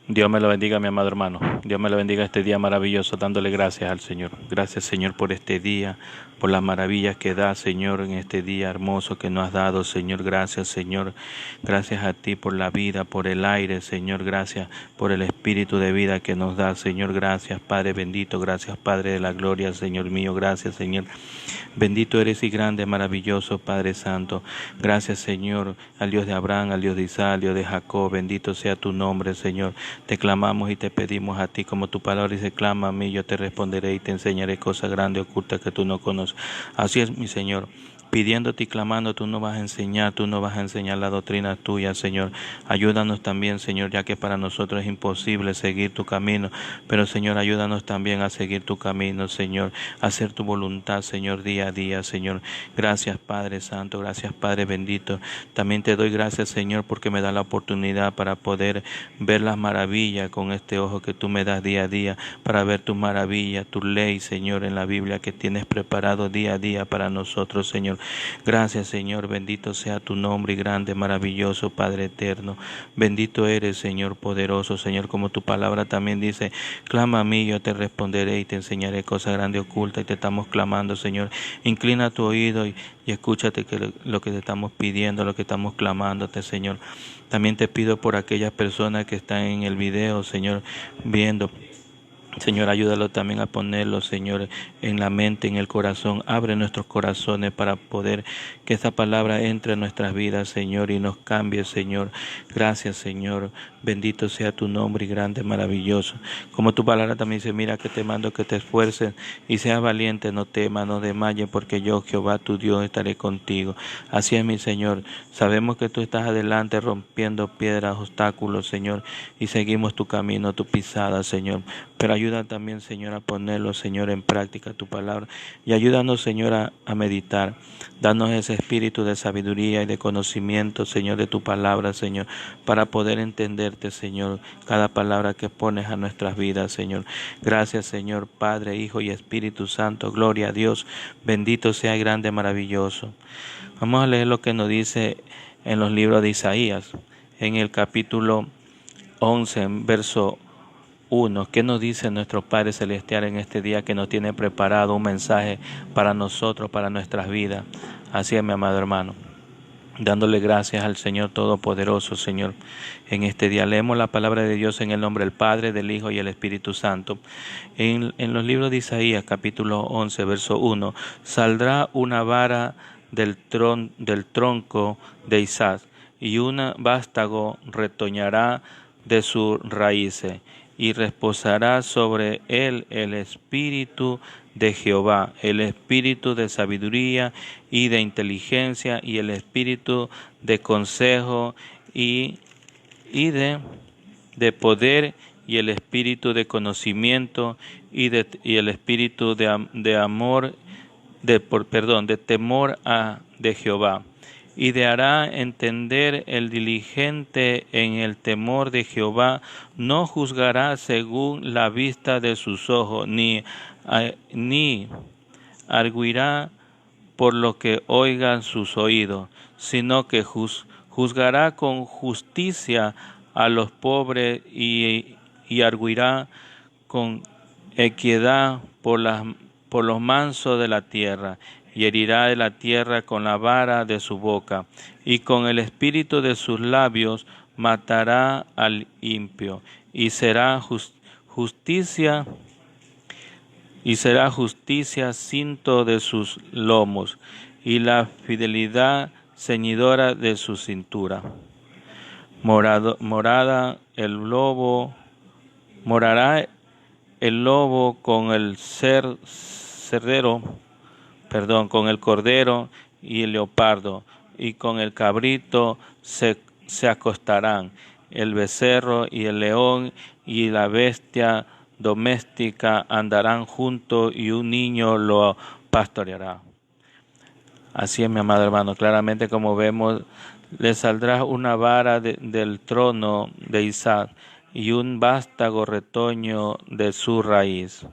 Dios me lo bendiga, mi amado hermano. Dios me lo bendiga este día maravilloso, dándole gracias al Señor. Gracias, Señor, por este día, por las maravillas que da, Señor, en este día hermoso que nos has dado, Señor. Gracias, Señor. Gracias a ti por la vida, por el aire, Señor. Gracias por el espíritu de vida que nos da, Señor. Gracias, Padre bendito. Gracias, Padre de la gloria, Señor mío. Gracias, Señor. Bendito eres y grande, maravilloso, Padre Santo. Gracias, Señor, al Dios de Abraham, al Dios de Isaac, al Dios de Jacob. Bendito sea tu nombre, Señor. Te clamamos y te pedimos a ti, como tu palabra dice, clama a mí, yo te responderé y te enseñaré cosas grandes ocultas que tú no conoces. Así es, mi Señor. Pidiéndote y clamando, tú nos vas a enseñar la doctrina tuya, Señor. Ayúdanos también, Señor, ya que para nosotros es imposible seguir tu camino, pero, Señor, ayúdanos también a seguir tu camino, Señor, a hacer tu voluntad, Señor, día a día, Señor. Gracias, Padre Santo, gracias, Padre bendito. También te doy gracias, Señor, porque me da la oportunidad para poder ver las maravillas con este ojo que tú me das día a día, para ver tus maravillas, tu ley, Señor, en la Biblia que tienes preparado día a día para nosotros, Señor. Gracias, Señor, bendito sea tu nombre y grande, maravilloso, Padre eterno. Bendito eres, Señor, poderoso, Señor, como tu palabra también dice, clama a mí, yo te responderé y te enseñaré cosas grandes ocultas, y te estamos clamando, Señor. Inclina tu oído y escúchate que lo que te estamos pidiendo, lo que estamos clamándote, Señor. También te pido por aquellas personas que están en el video, Señor, viendo. Señor, ayúdalo también a ponerlo, Señor, en la mente, en el corazón. Abre nuestros corazones para poder que esta palabra entre en nuestras vidas, Señor, y nos cambie, Señor. Gracias, Señor. Bendito sea tu nombre y grande, maravilloso. Como tu palabra también dice, mira que te mando que te esfuerces y seas valiente, no temas, no desmayes, porque yo, Jehová, tu Dios, estaré contigo. Así es, mi Señor. Sabemos que tú estás adelante rompiendo piedras, obstáculos, Señor, y seguimos tu camino, tu pisada, Señor. Pero ayuda también, Señor, a ponerlo, Señor, en práctica tu palabra. Y ayúdanos, Señor, a meditar. Danos ese espíritu de sabiduría y de conocimiento, Señor, de tu palabra, Señor, para poder entenderte, Señor, cada palabra que pones a nuestras vidas, Señor. Gracias, Señor, Padre, Hijo y Espíritu Santo. Gloria a Dios. Bendito sea y grande, maravilloso. Vamos a leer lo que nos dice en los libros de Isaías, en el capítulo 11, en verso 1. ¿Qué nos dice nuestro Padre Celestial en este día que nos tiene preparado un mensaje para nosotros, para nuestras vidas? Así es, mi amado hermano. Dándole gracias al Señor Todopoderoso, Señor. En este día leemos la palabra de Dios en el nombre del Padre, del Hijo y del Espíritu Santo. En los libros de Isaías, capítulo 11, verso 1, saldrá una vara del tronco de Isaac, y un vástago retoñará de sus raíces, y reposará sobre él el espíritu de Jehová, el espíritu de sabiduría y de inteligencia, y el espíritu de consejo y de poder, y el espíritu de conocimiento, y el espíritu de amor, de temor de Jehová. Y de hará entender el diligente en el temor de Jehová, no juzgará según la vista de sus ojos, ni arguirá por lo que oigan sus oídos, sino que juzgará con justicia a los pobres, y arguirá con equidad por los mansos de la tierra, y herirá de la tierra con la vara de su boca, y con el espíritu de sus labios matará al impío, y será justicia cinto de sus lomos, y la fidelidad ceñidora de su cintura. Morará el lobo con el con el cordero y el leopardo, y con el cabrito se acostarán, el becerro y el león y la bestia doméstica andarán juntos, y un niño lo pastoreará. Así es, mi amado hermano, claramente como vemos, le saldrá una vara del trono de Isaac, y un vástago retoño de su raíz.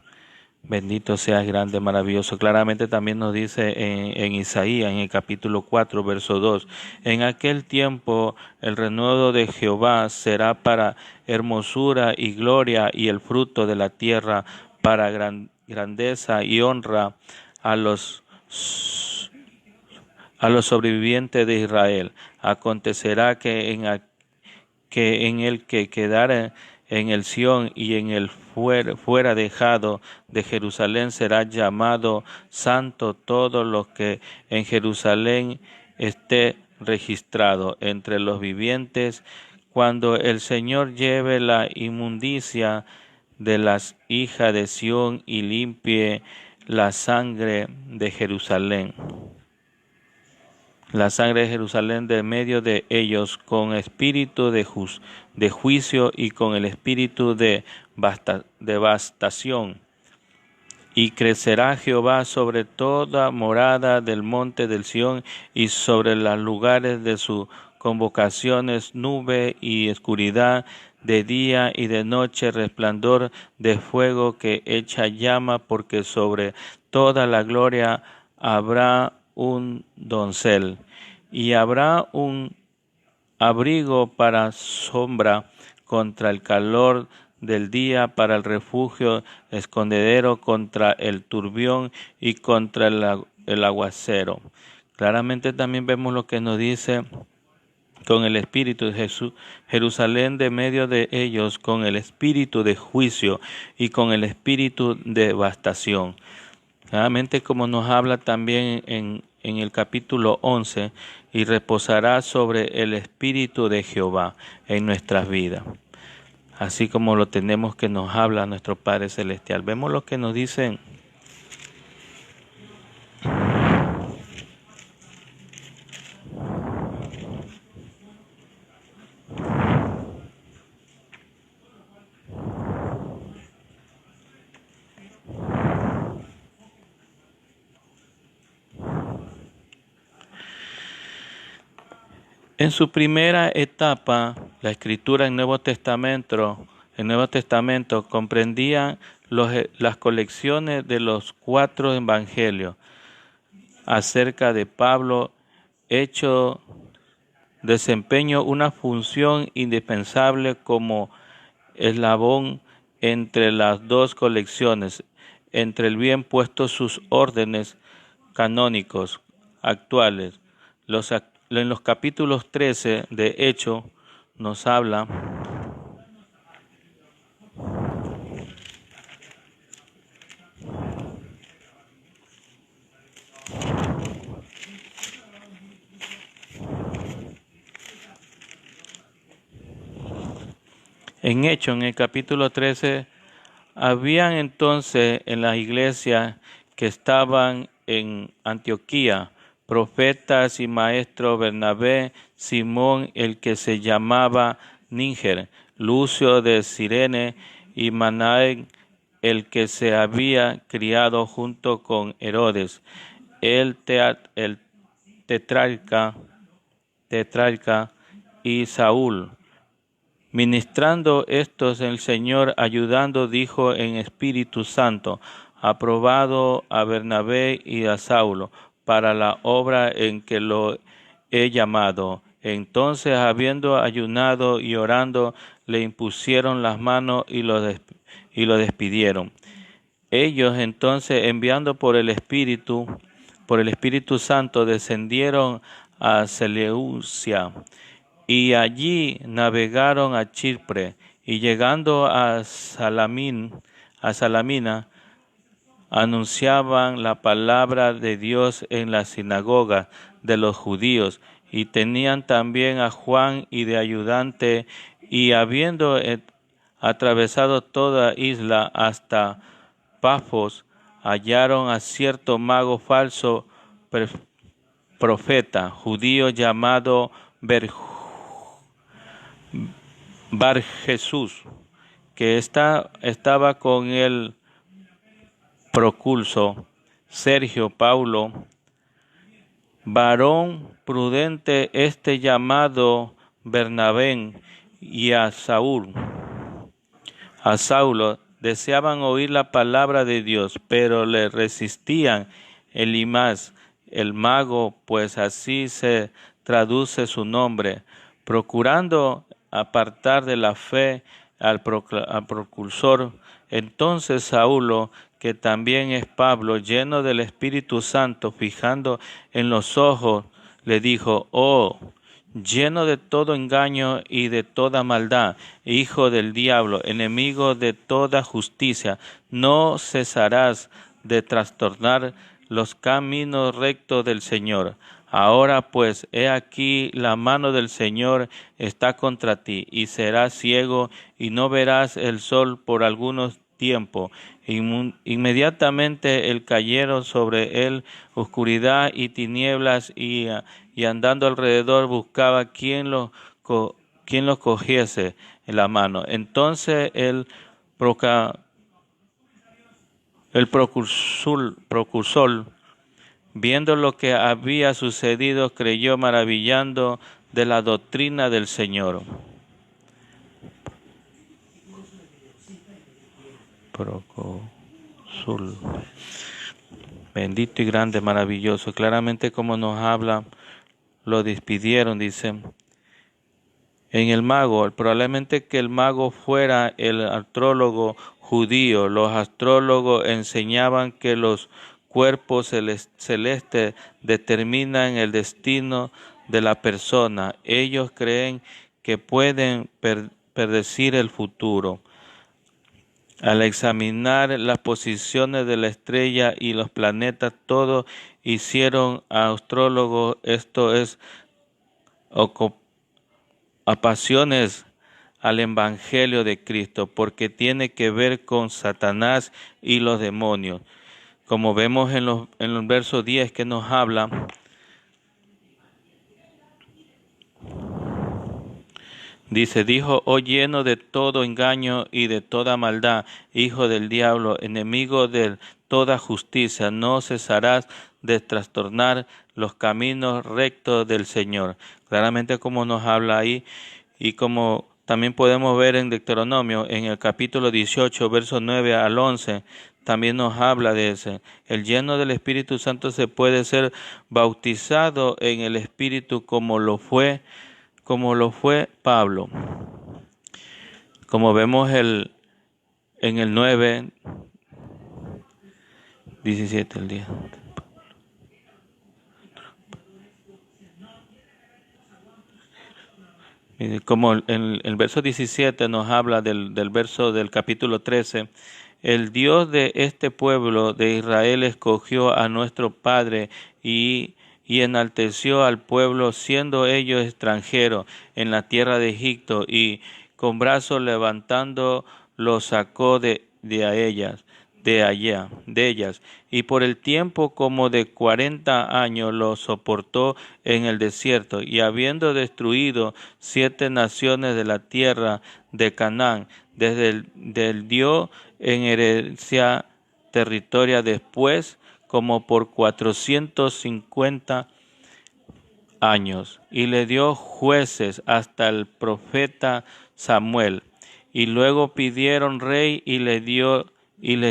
Bendito seas, grande, maravilloso. Claramente también nos dice en Isaías, en el capítulo 4, verso 2, en aquel tiempo el renuevo de Jehová será para hermosura y gloria, y el fruto de la tierra para grandeza y honra a los sobrevivientes de Israel. Acontecerá que en el que quedare en el Sión y en el fuera dejado de Jerusalén será llamado santo todo lo que en Jerusalén esté registrado entre los vivientes, cuando el Señor lleve la inmundicia de las hijas de Sión y limpie la sangre de Jerusalén. La sangre de Jerusalén de medio de ellos con espíritu de juicio y con el espíritu de devastación. Y crecerá Jehová sobre toda morada del monte del Sión y sobre los lugares de sus convocaciones, nube y oscuridad, de día y de noche resplandor de fuego que echa llama, porque sobre toda la gloria habrá un doncel, y habrá un abrigo para sombra contra el calor del día, para el refugio escondedero contra el turbión y contra el aguacero. Claramente también vemos lo que nos dice con el espíritu de Jesús, Jerusalén de medio de ellos, con el espíritu de juicio y con el espíritu de devastación. Claramente como nos habla también en el capítulo 11, y reposará sobre el espíritu de Jehová en nuestras vidas. Así como lo tenemos que nos habla nuestro Padre Celestial. Vemos lo que nos dicen. En su primera etapa, la escritura en el Nuevo Testamento comprendía las colecciones de los 4 evangelios acerca de Pablo, hecho desempeñó una función indispensable como eslabón entre las dos colecciones, entre el bien puesto sus órdenes canónicos actuales. En los capítulos 13 de Hecho nos habla en Hecho, en el capítulo 13, habían entonces en las iglesias que estaban en Antioquía profetas y maestros: Bernabé, Simón el que se llamaba Níger, Lucio de Cirene y Manaén el que se había criado junto con Herodes, el tetrarca y Saúl. Ministrando estos el Señor, ayudando, dijo en Espíritu Santo: aprobado a Bernabé y a Saulo para la obra en que lo he llamado. Entonces, habiendo ayunado y orando, le impusieron las manos y lo despidieron. Ellos entonces, enviando por el Espíritu Santo, descendieron a Seleucia, y allí navegaron a Chipre, y llegando a Salamina, anunciaban la palabra de Dios en la sinagoga de los judíos, y tenían también a Juan y de ayudante, y habiendo atravesado toda isla hasta Pafos, hallaron a cierto mago falso, profeta judío, llamado Bar Jesús, que estaba con el procurso Sergio Paulo, varón prudente, llamado Bernabé, y a Saulo deseaban oír la palabra de Dios, pero le resistían. Elimas, el mago, pues así se traduce su nombre, procurando apartar de la fe al precursor. Entonces Saulo, que también es Pablo, lleno del Espíritu Santo, fijando en los ojos, le dijo: «Oh, lleno de todo engaño y de toda maldad, hijo del diablo, enemigo de toda justicia, ¿no cesarás de trastornar los caminos rectos del Señor? Ahora pues, he aquí la mano del Señor está contra ti, y serás ciego, y no verás el sol por algunos tiempo». Inmediatamente cayeron sobre él oscuridad y tinieblas, y andando alrededor buscaba quien lo cogiese en la mano. Entonces el procursor, viendo lo que había sucedido, creyó, maravillando de la doctrina del Señor. Procursor. Bendito y grande, maravilloso. Claramente como nos habla, lo despidieron, dice. En el mago, probablemente que el mago fuera el astrólogo judío. Los astrólogos enseñaban que los cuerpos celestes determinan el destino de la persona. Ellos creen que pueden predecir el futuro. Al examinar las posiciones de la estrella y los planetas, todos hicieron a astrólogos, esto es, apasiones al Evangelio de Cristo, porque tiene que ver con Satanás y los demonios. Como vemos en el verso 10 que nos habla, dice: «Dijo, oh lleno de todo engaño y de toda maldad, hijo del diablo, enemigo de toda justicia, no cesarás de trastornar los caminos rectos del Señor». Claramente como nos habla ahí, y como también podemos ver en Deuteronomio, en el capítulo 18, versos 9 al 11, también nos habla de ese. El lleno del Espíritu Santo se puede ser bautizado en el Espíritu como lo fue Pablo. Como vemos en el 9, 17 el día. Como el verso 17 nos habla del verso del capítulo 13, el Dios de este pueblo de Israel escogió a nuestro Padre y enalteció al pueblo, siendo ellos extranjeros en la tierra de Egipto, y con brazos levantando los sacó de ellas, y por el tiempo como de 40 años los soportó en el desierto, y habiendo destruido 7 naciones de la tierra de Canaán, desde el dio en herencia territoria después, como por 450 años, y le dio jueces hasta el profeta Samuel. Y luego pidieron rey, y les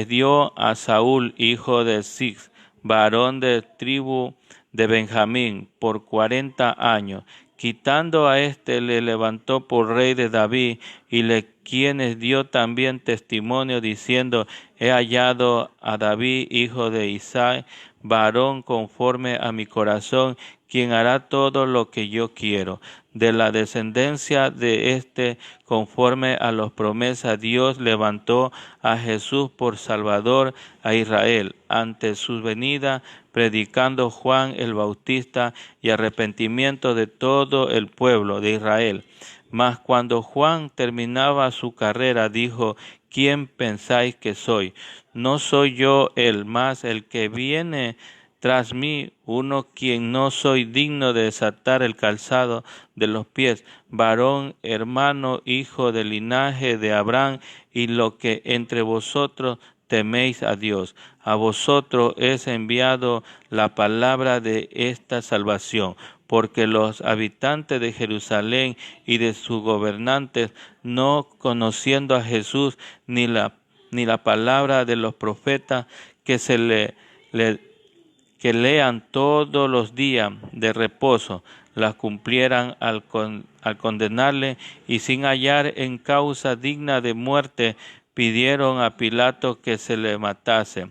dio a Saúl, hijo de Cis, varón de tribu de Benjamín, por 40 años. Quitando a éste, le levantó por rey de David, y quienes dio también testimonio, diciendo: he hallado a David, hijo de Isaí, varón conforme a mi corazón, quien hará todo lo que yo quiero. De la descendencia de este, conforme a las promesas, Dios levantó a Jesús por Salvador a Israel, ante su venida, predicando Juan el Bautista y arrepentimiento de todo el pueblo de Israel. Mas cuando Juan terminaba su carrera, dijo: ¿quién pensáis que soy? No soy yo él, mas el que viene tras mí, uno quien no soy digno de desatar el calzado de los pies, varón, hermano, hijo del linaje de Abraham, y lo que entre vosotros teméis a Dios. A vosotros es enviado la palabra de esta salvación, porque los habitantes de Jerusalén y de sus gobernantes, no conociendo a Jesús ni la ni la palabra de los profetas que lean todos los días de reposo, las cumplieran al condenarle, y sin hallar en causa digna de muerte, pidieron a Pilato que se le matase.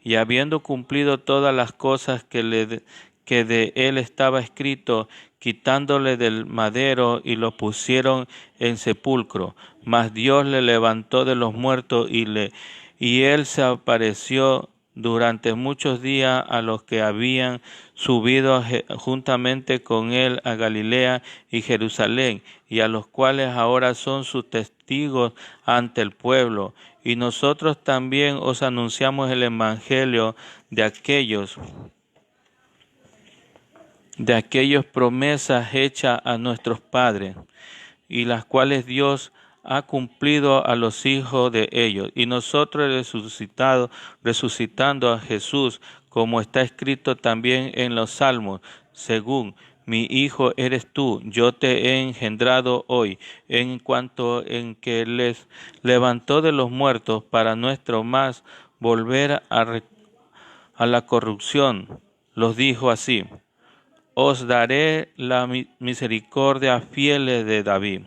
Y habiendo cumplido todas las cosas que de él estaba escrito, quitándole del madero y lo pusieron en sepulcro. Mas Dios le levantó de los muertos y él se apareció durante muchos días a los que habían subido juntamente con él a Galilea y Jerusalén, y a los cuales ahora son sus testigos ante el pueblo. Y nosotros también os anunciamos el evangelio de aquellos promesas hechas a nuestros padres, y las cuales Dios ha cumplido a los hijos de ellos. Y nosotros resucitando a Jesús, como está escrito también en los Salmos, según mi hijo eres tú, yo te he engendrado hoy, en cuanto en que les levantó de los muertos para nuestro más volver a la corrupción, los dijo así: os daré la misericordia fieles de David.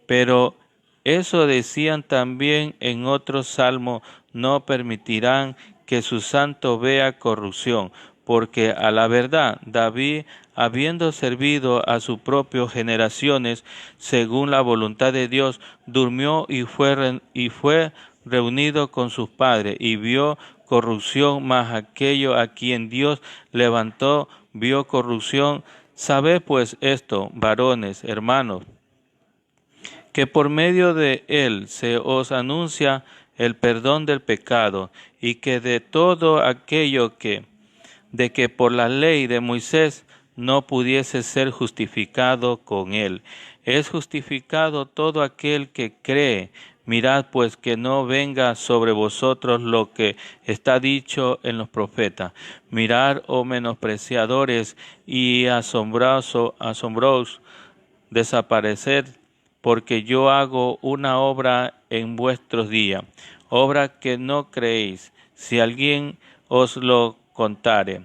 Pero eso decían también en otros salmos: no permitirán que su santo vea corrupción, porque a la verdad David, habiendo servido a sus propias generaciones según la voluntad de Dios, durmió y fue reunido con sus padres, y vio corrupción, mas aquello a quien Dios levantó vio corrupción. Sabed pues esto, varones, hermanos, que por medio de él se os anuncia el perdón del pecado, y que de todo aquello de que por la ley de Moisés no pudiese ser justificado con él, es justificado todo aquel que cree. Mirad pues que no venga sobre vosotros lo que está dicho en los profetas. Mirad, oh menospreciadores y asombrosos, desapareced, porque yo hago una obra en vuestros días, obra que no creéis, si alguien os lo contare.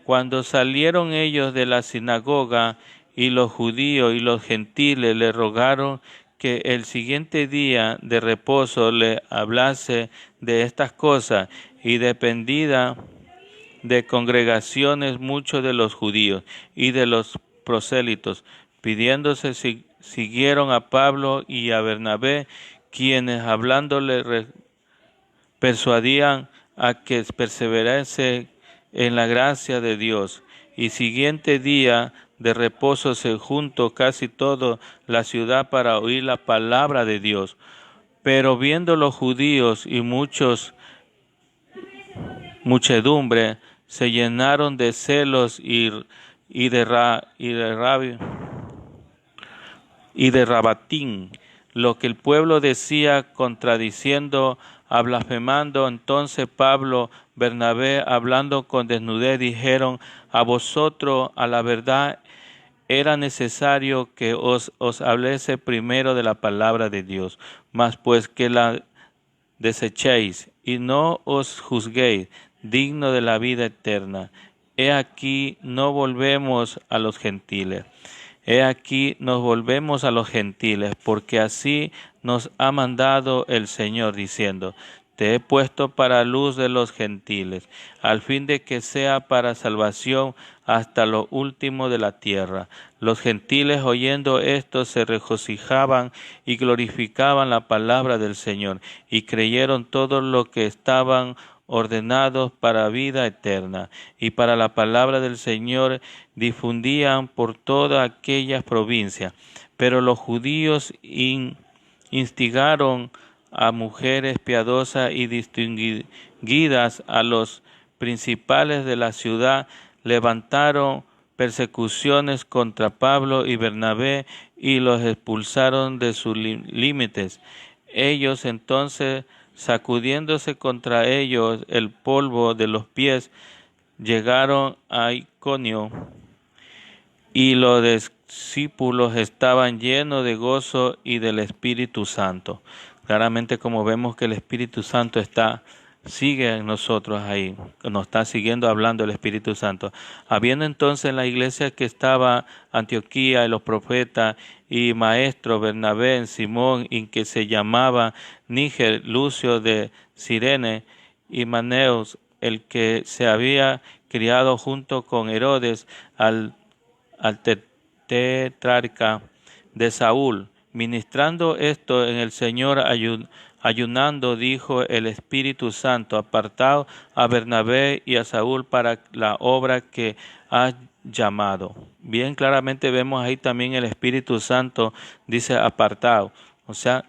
Cuando salieron ellos de la sinagoga, y los judíos y los gentiles le rogaron que el siguiente día de reposo le hablase de estas cosas, y dependida de congregaciones muchos de los judíos y de los prosélitos, pidiéndose, siguieron a Pablo y a Bernabé, quienes hablándole persuadían a que perseverase en la gracia de Dios. Y siguiente día de reposo se juntó casi toda la ciudad para oír la palabra de Dios. Pero viendo los judíos y muchedumbre, se llenaron de celos y de rabatín, lo que el pueblo decía, contradiciendo, blasfemando. Entonces Pablo, Bernabé, hablando con desnudez, dijeron: a vosotros, a la verdad, era necesario que os hablase primero de la palabra de Dios, mas pues que la desechéis y no os juzguéis digno de la vida eterna, he aquí no volvemos a los gentiles. He aquí nos volvemos a los gentiles, porque así nos ha mandado el Señor, diciendo: te he puesto para luz de los gentiles, al fin de que sea para salvación hasta lo último de la tierra. Los gentiles, oyendo esto, se regocijaban y glorificaban la palabra del Señor, y creyeron todos los que estaban ordenados para vida eterna, y para la palabra del Señor difundían por todas aquellas provincias. Pero los judíos instigaron a mujeres piadosas y distinguidas, a los principales de la ciudad, levantaron persecuciones contra Pablo y Bernabé y los expulsaron de sus límites. Ellos entonces, sacudiéndose contra ellos el polvo de los pies, llegaron a Iconio y lo discípulos estaban llenos de gozo y del Espíritu Santo. Claramente, como vemos que el Espíritu Santo sigue en nosotros ahí, nos está siguiendo hablando el Espíritu Santo. Habiendo entonces en la iglesia que estaba Antioquía y los profetas y maestros Bernabé, Simón, y que se llamaba Níger, Lucio de Cirene y Maneus, el que se había criado junto con Herodes al tetrarca de Saúl. Ministrando esto en el Señor, ayunando, dijo el Espíritu Santo: apartad a Bernabé y a Saúl para la obra que has llamado. Bien claramente vemos ahí también el Espíritu Santo dice apartado, o sea,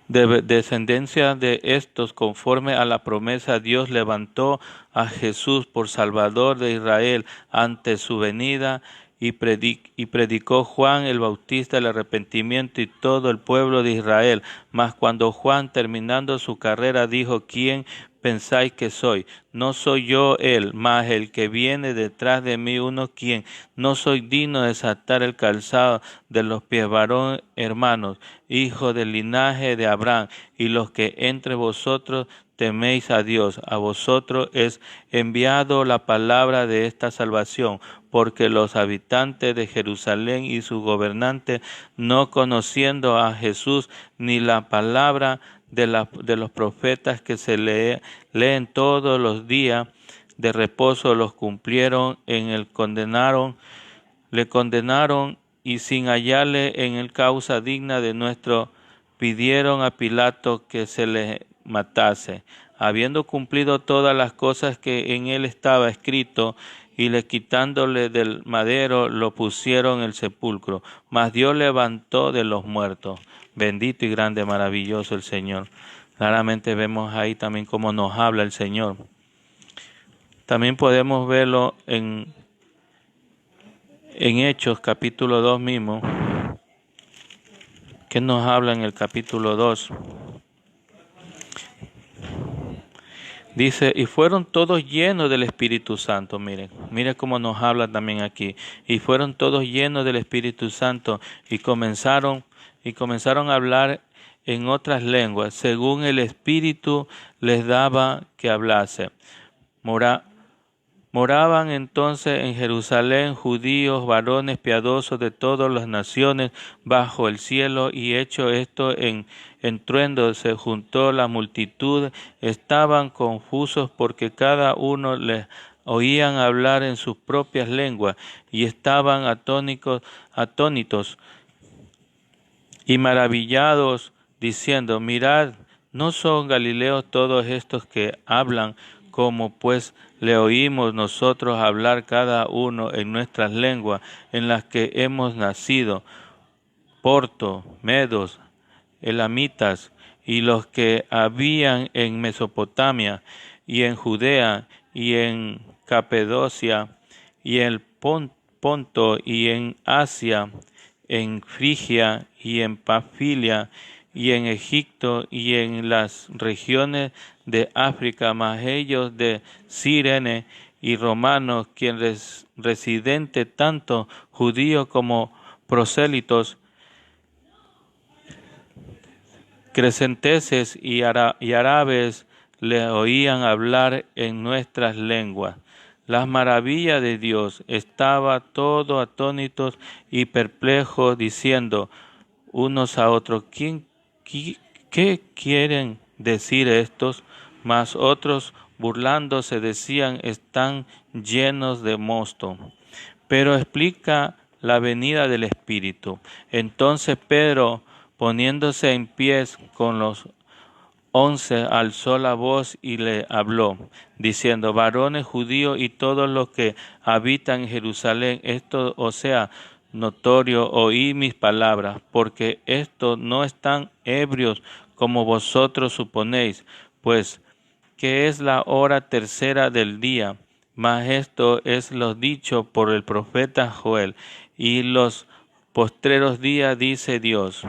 de descendencia de estos, conforme a la promesa, Dios levantó a Jesús por Salvador de Israel ante su venida, y predicó Juan el Bautista el arrepentimiento y todo el pueblo de Israel. Mas cuando Juan, terminando su carrera, dijo: ¿Quién pensáis que soy? No soy yo él, mas el que viene detrás de mí, uno quien no soy digno de desatar el calzado de los pies. Varón, hermanos, hijo del linaje de Abraham, y los que entre vosotros teméis a Dios, a vosotros es enviado la palabra de esta salvación, porque los habitantes de Jerusalén y sus gobernantes, no conociendo a Jesús ni la palabra de los profetas que se leen todos los días de reposo, los cumplieron le condenaron, y sin hallarle en él causa digna de nuestro, pidieron a Pilato que se le matase. Habiendo cumplido todas las cosas que en él estaba escrito, y quitándole del madero, lo pusieron en el sepulcro. Mas Dios levantó de los muertos. Bendito y grande, maravilloso el Señor. Claramente vemos ahí también cómo nos habla el Señor. También podemos verlo en Hechos capítulo 2 mismo, que nos habla en el capítulo 2. Dice: y fueron todos llenos del Espíritu Santo. Miren cómo nos habla también aquí. Y fueron todos llenos del Espíritu Santo y comenzaron a hablar en otras lenguas, según el Espíritu les daba que hablase. Moraban entonces en Jerusalén judíos, varones piadosos de todas las naciones bajo el cielo, y hecho esto en estruendo se juntó la multitud, estaban confusos porque cada uno les oían hablar en sus propias lenguas, y estaban atónitos y maravillados, diciendo: mirad, ¿no son galileos todos estos que hablan? Como pues le oímos nosotros hablar cada uno en nuestras lenguas en las que hemos nacido, Porto, Medos, Elamitas, y los que habían en Mesopotamia y en Judea y en Capadocia y en Ponto y en Asia, en Frigia y en Panfilia y en Egipto y en las regiones de África, mas ellos de Cirene y romanos, quienes residentes tanto judíos como prosélitos, crecenteses y árabes, le oían hablar en nuestras lenguas las maravillas de Dios. Estaba todo atónitos y perplejos, diciendo unos a otros: ¿Qué quieren decir estos? Mas otros, burlándose, decían: están llenos de mosto. Pero explica la venida del Espíritu. Entonces Pedro, poniéndose en pies con los 11, alzó la voz y le habló, diciendo: varones judíos y todos los que habitan en Jerusalén, esto os sea notorio, oí mis palabras, porque estos no están ebrios como vosotros suponéis, pues que es la hora tercera del día. Mas esto es lo dicho por el profeta Joel: y los postreros días, dice Dios,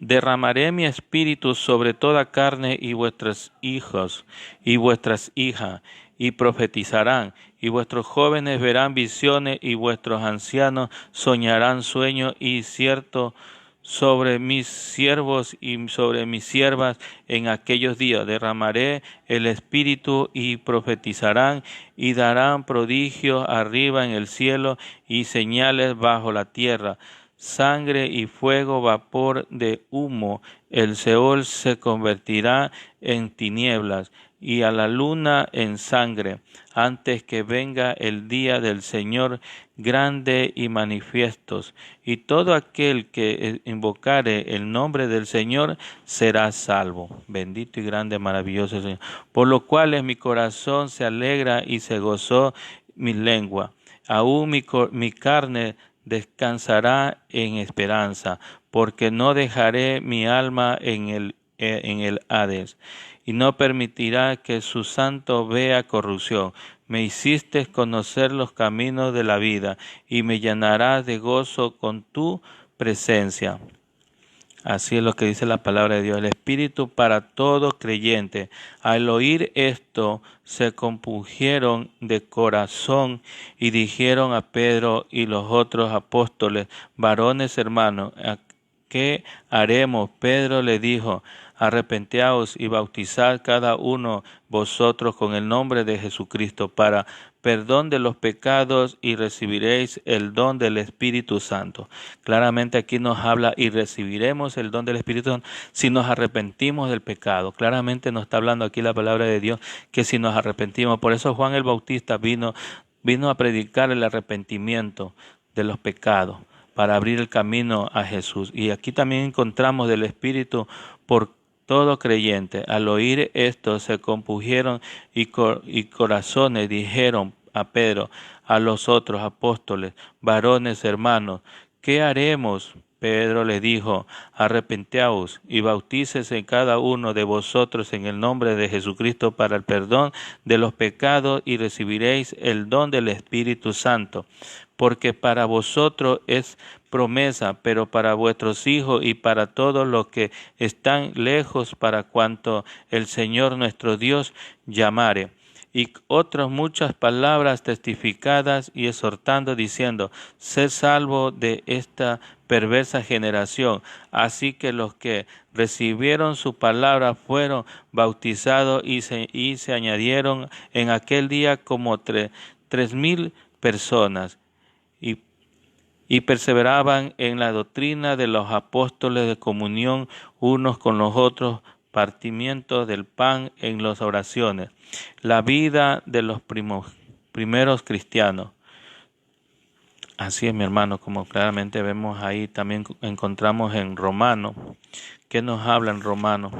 derramaré mi espíritu sobre toda carne, y vuestros hijos y vuestras hijas y profetizarán, y vuestros jóvenes verán visiones, y vuestros ancianos soñarán sueños, y cierto sobre mis siervos y sobre mis siervas en aquellos días derramaré el Espíritu, y profetizarán, y darán prodigios arriba en el cielo y señales bajo la tierra, sangre y fuego, vapor de humo. El Seol se convertirá en tinieblas y a la luna en sangre, antes que venga el día del Señor grande y manifiestos. Y todo aquel que invocare el nombre del Señor será salvo. Bendito y grande, maravilloso Señor. Por lo cual mi corazón se alegra y se gozó mi lengua. Aún mi carne descansará en esperanza, porque no dejaré mi alma en el Hades, y no permitirá que su santo vea corrupción. Me hiciste conocer los caminos de la vida, y me llenarás de gozo con tu presencia. Así es lo que dice la palabra de Dios, el Espíritu para todo creyente. Al oír esto, se compungieron de corazón y dijeron a Pedro y los otros apóstoles: varones hermanos, ¿qué haremos? Pedro le dijo: arrepentíos y bautizad cada uno vosotros con el nombre de Jesucristo para perdón de los pecados, y recibiréis el don del Espíritu Santo. Claramente aquí nos habla: y recibiremos el don del Espíritu Santo si nos arrepentimos del pecado. Claramente nos está hablando aquí la palabra de Dios que si nos arrepentimos. Por eso Juan el Bautista vino a predicar el arrepentimiento de los pecados, para abrir el camino a Jesús. Y aquí también encontramos del Espíritu por todo creyente. Al oír esto se compungieron y corazones dijeron a Pedro, a los otros apóstoles: varones hermanos, ¿qué haremos? Pedro le dijo: arrepentíos y bautícese cada uno de vosotros en el nombre de Jesucristo para el perdón de los pecados, y recibiréis el don del Espíritu Santo. Porque para vosotros es promesa, pero para vuestros hijos y para todos los que están lejos, para cuanto el Señor nuestro Dios llamare. Y otras muchas palabras testificadas y exhortando, diciendo: sed salvo de esta perversa generación. Así que los que recibieron su palabra fueron bautizados, y se añadieron en aquel día como 3,000 personas. Y perseveraban en la doctrina de los apóstoles, de comunión unos con los otros, partimiento del pan, en las oraciones. La vida de los primeros cristianos. Así es, mi hermano, como claramente vemos ahí, también encontramos en Romanos. ¿Qué nos habla en Romanos?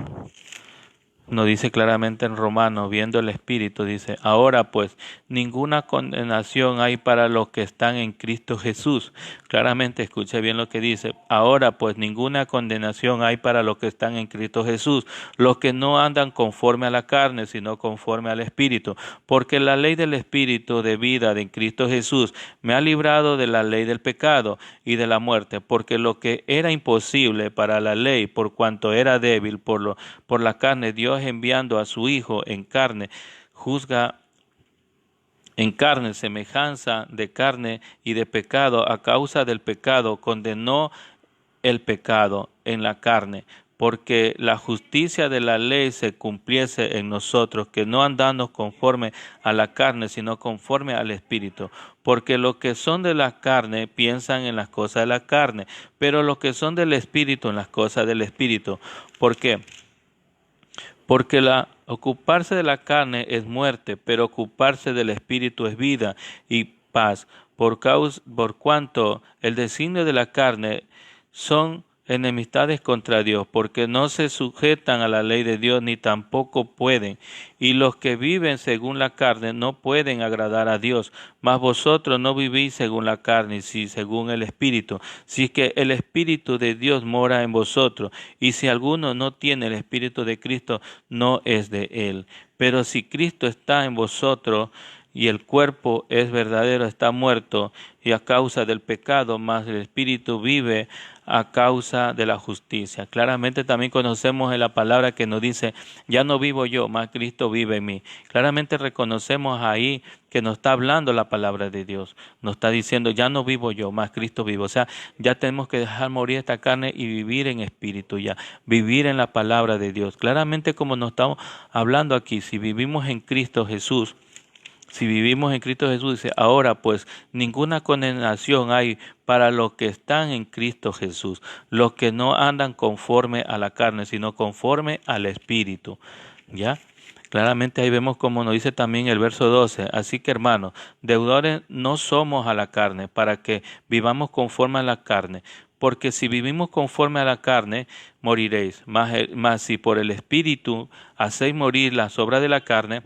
Nos dice claramente en Romanos, viendo el Espíritu, dice: ahora pues, ninguna condenación hay para los que están en Cristo Jesús. Claramente, escuche bien lo que dice: ahora pues, ninguna condenación hay para los que están en Cristo Jesús, los que no andan conforme a la carne, sino conforme al Espíritu. Porque la ley del Espíritu de vida de Cristo Jesús me ha librado de la ley del pecado y de la muerte, porque lo que era imposible para la ley, por cuanto era débil por la carne, Dios, enviando a su Hijo en carne, juzga en carne, semejanza de carne y de pecado, a causa del pecado, condenó el pecado en la carne, porque la justicia de la ley se cumpliese en nosotros, que no andamos conforme a la carne, sino conforme al Espíritu. Porque los que son de la carne piensan en las cosas de la carne, pero los que son del Espíritu en las cosas del Espíritu. ¿Por qué? Porque ocuparse de la carne es muerte, pero ocuparse del Espíritu es vida y paz, por cuanto el designio de la carne son enemistades contra Dios, porque no se sujetan a la ley de Dios, ni tampoco pueden. Y los que viven según la carne no pueden agradar a Dios. Mas vosotros no vivís según la carne, sino según el Espíritu. Si que el Espíritu de Dios mora en vosotros. Y si alguno no tiene el Espíritu de Cristo, no es de él. Pero si Cristo está en vosotros, y el cuerpo es verdadero, está muerto y a causa del pecado, mas el espíritu vive a causa de la justicia. Claramente también conocemos en la palabra que nos dice, ya no vivo yo, mas Cristo vive en mí. Claramente reconocemos ahí que nos está hablando la palabra de Dios. Nos está diciendo, ya no vivo yo, mas Cristo vive. O sea, ya tenemos que dejar morir esta carne y vivir en espíritu ya, vivir en la palabra de Dios. Claramente como nos estamos hablando aquí, si vivimos en Cristo Jesús, dice, ahora pues ninguna condenación hay para los que están en Cristo Jesús, los que no andan conforme a la carne, sino conforme al Espíritu. ¿Ya? Claramente ahí vemos como nos dice también el verso 12. Así que hermanos, deudores no somos a la carne, para que vivamos conforme a la carne. Porque si vivimos conforme a la carne, moriréis. Mas si por el Espíritu hacéis morir las obras de la carne,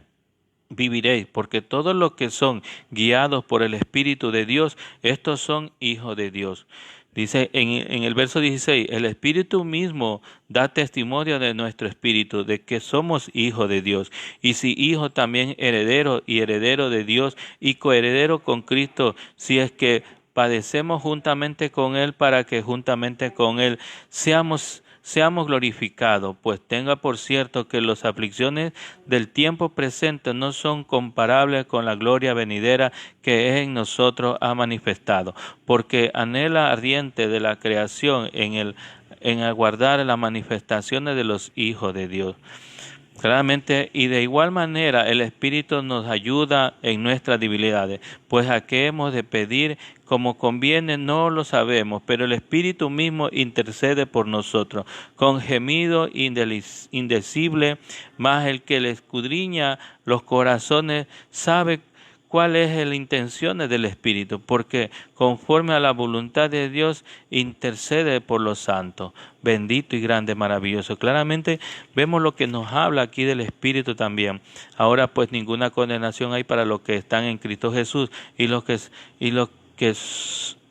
viviréis, porque todos los que son guiados por el Espíritu de Dios, estos son hijos de Dios. Dice en el verso 16, el Espíritu mismo da testimonio de nuestro espíritu, de que somos hijos de Dios. Y si hijos, también herederos y herederos de Dios y coherederos con Cristo, si es que padecemos juntamente con Él, para que juntamente con Él seamos glorificados. Pues tenga por cierto que las aflicciones del tiempo presente no son comparables con la gloria venidera que en nosotros ha manifestado, porque anhela ardiente de la creación en aguardar las manifestaciones de los hijos de Dios. Claramente, y de igual manera el Espíritu nos ayuda en nuestras debilidades, pues a qué hemos de pedir como conviene no lo sabemos, pero el Espíritu mismo intercede por nosotros, con gemido indecible, mas el que le escudriña los corazones sabe cuál es la intención del Espíritu, porque conforme a la voluntad de Dios intercede por los santos. Bendito y grande, maravilloso. Claramente vemos lo que nos habla aquí del Espíritu también. Ahora pues ninguna condenación hay para los que están en Cristo Jesús y los que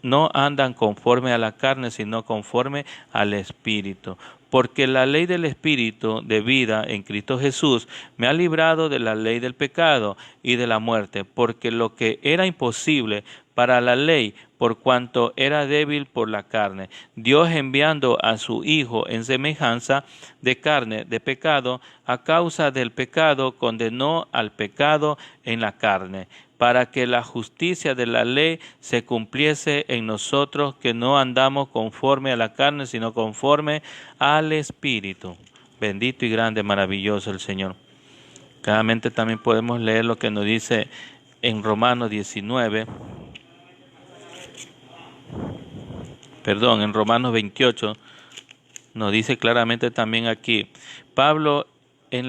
no andan conforme a la carne, sino conforme al Espíritu. Porque la ley del Espíritu de vida en Cristo Jesús me ha librado de la ley del pecado y de la muerte, porque lo que era imposible para la ley, por cuanto era débil por la carne, Dios enviando a su Hijo en semejanza de carne, de pecado, a causa del pecado, condenó al pecado en la carne, para que la justicia de la ley se cumpliese en nosotros, que no andamos conforme a la carne, sino conforme al Espíritu. Bendito y grande, maravilloso el Señor. Claramente también podemos leer lo que nos dice en Romanos 28, nos dice claramente también aquí, Pablo en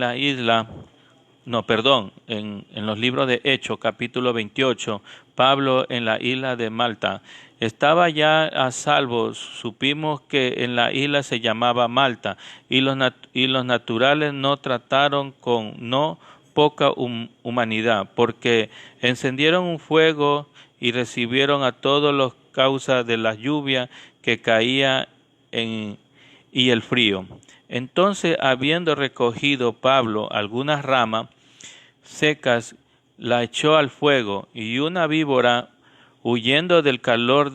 los libros de Hechos, capítulo 28, Pablo en la isla de Malta, estaba ya a salvo. Supimos que en la isla se llamaba Malta, y los naturales no trataron con no poca humanidad, porque encendieron un fuego y recibieron a todos los causas de la lluvia que caía y el frío. Entonces, habiendo recogido Pablo algunas ramas secas, la echó al fuego, y una víbora, huyendo del calor,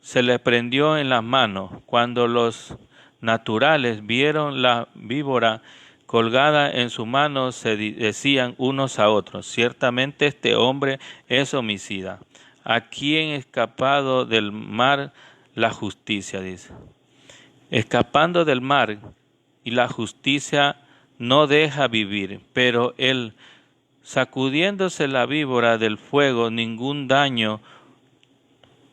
se le prendió en las manos. Cuando los naturales vieron la víbora colgada en su mano, se decían unos a otros, ciertamente este hombre es homicida. ¿A quién escapado del mar la justicia? Dice. Escapando del mar, y la justicia no deja vivir, pero él, sacudiéndose la víbora del fuego, ningún daño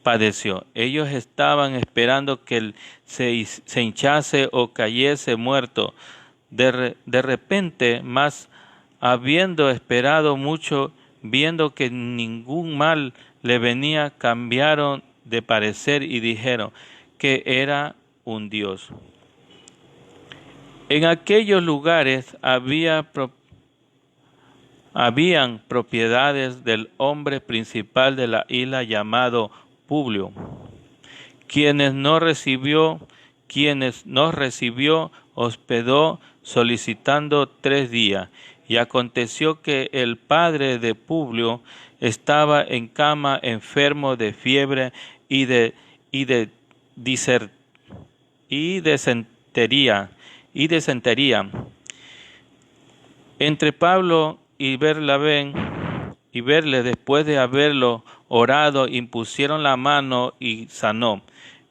padeció. Ellos estaban esperando que él se hinchase o cayese muerto. De repente, mas habiendo esperado mucho, viendo que ningún mal le venía, cambiaron de parecer y dijeron que era un dios. En aquellos lugares habían propiedades del hombre principal de la isla llamado Publio, quienes nos recibió, hospedó solicitando 3 días, Y aconteció que el padre de Publio estaba en cama enfermo de fiebre y de diser- y desentería. Entre Pablo y Bernabé y verle, después de haberlo orado, impusieron la mano y sanó.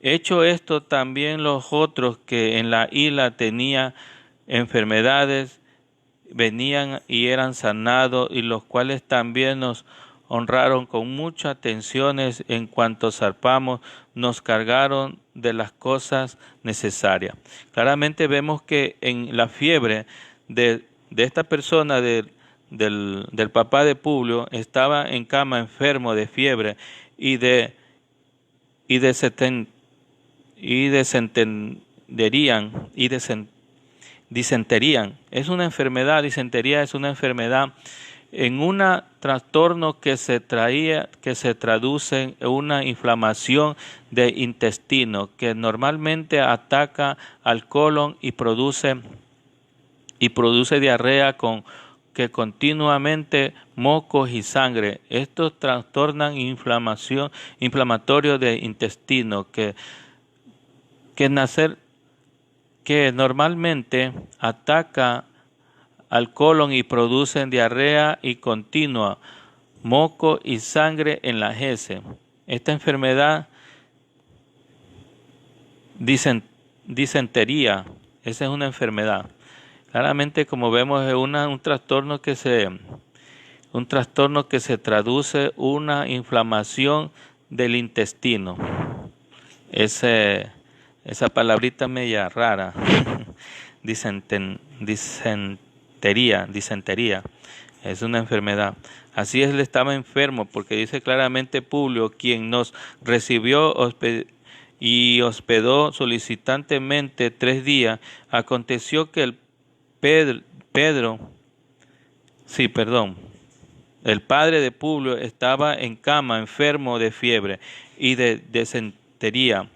Hecho esto, también los otros que en la isla tenían enfermedades venían y eran sanados, y los cuales también nos honraron con muchas atenciones. En cuanto zarpamos, nos cargaron de las cosas necesarias. Claramente vemos que en la fiebre de esta persona, del papá de Publio, estaba en cama enfermo de fiebre y de disentería. Es una enfermedad, disentería es una enfermedad en un trastorno que se traduce en una inflamación de intestino que normalmente ataca al colon y produce diarrea que continuamente mocos y sangre. Estos trastornan inflamatorio de intestino que normalmente ataca al colon y producen diarrea y continua, moco y sangre en la heces. Esta enfermedad, disentería, esa es una enfermedad. Claramente, como vemos, es un trastorno que se traduce una inflamación del intestino. Esa palabrita media rara, disentería, es una enfermedad. Así es, él estaba enfermo, porque dice claramente Publio, quien nos recibió y hospedó solicitantemente 3 días. Aconteció que el padre de Publio estaba en cama, enfermo de fiebre y de disentería.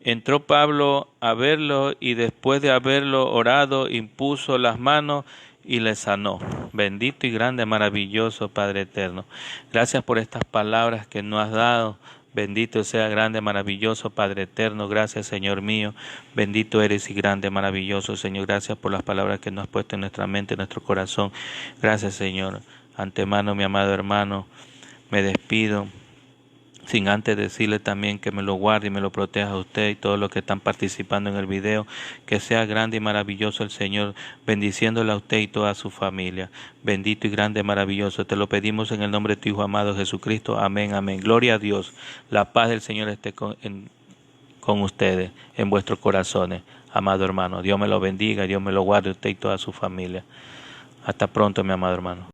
Entró Pablo a verlo y después de haberlo orado, impuso las manos y le sanó. Bendito y grande, maravilloso Padre eterno. Gracias por estas palabras que nos has dado. Bendito sea, grande, maravilloso Padre eterno. Gracias, Señor mío. Bendito eres y grande, maravilloso, Señor. Gracias por las palabras que nos has puesto en nuestra mente, en nuestro corazón. Gracias, Señor. Antemano, mi amado hermano, me despido, sin antes decirle también que me lo guarde y me lo proteja a usted y todos los que están participando en el video. Que sea grande y maravilloso el Señor, bendiciéndole a usted y toda su familia. Bendito y grande, maravilloso. Te lo pedimos en el nombre de tu Hijo amado Jesucristo. Amén, amén. Gloria a Dios. La paz del Señor esté con ustedes, en vuestros corazones, amado hermano. Dios me lo bendiga, Dios me lo guarde a usted y toda su familia. Hasta pronto, mi amado hermano.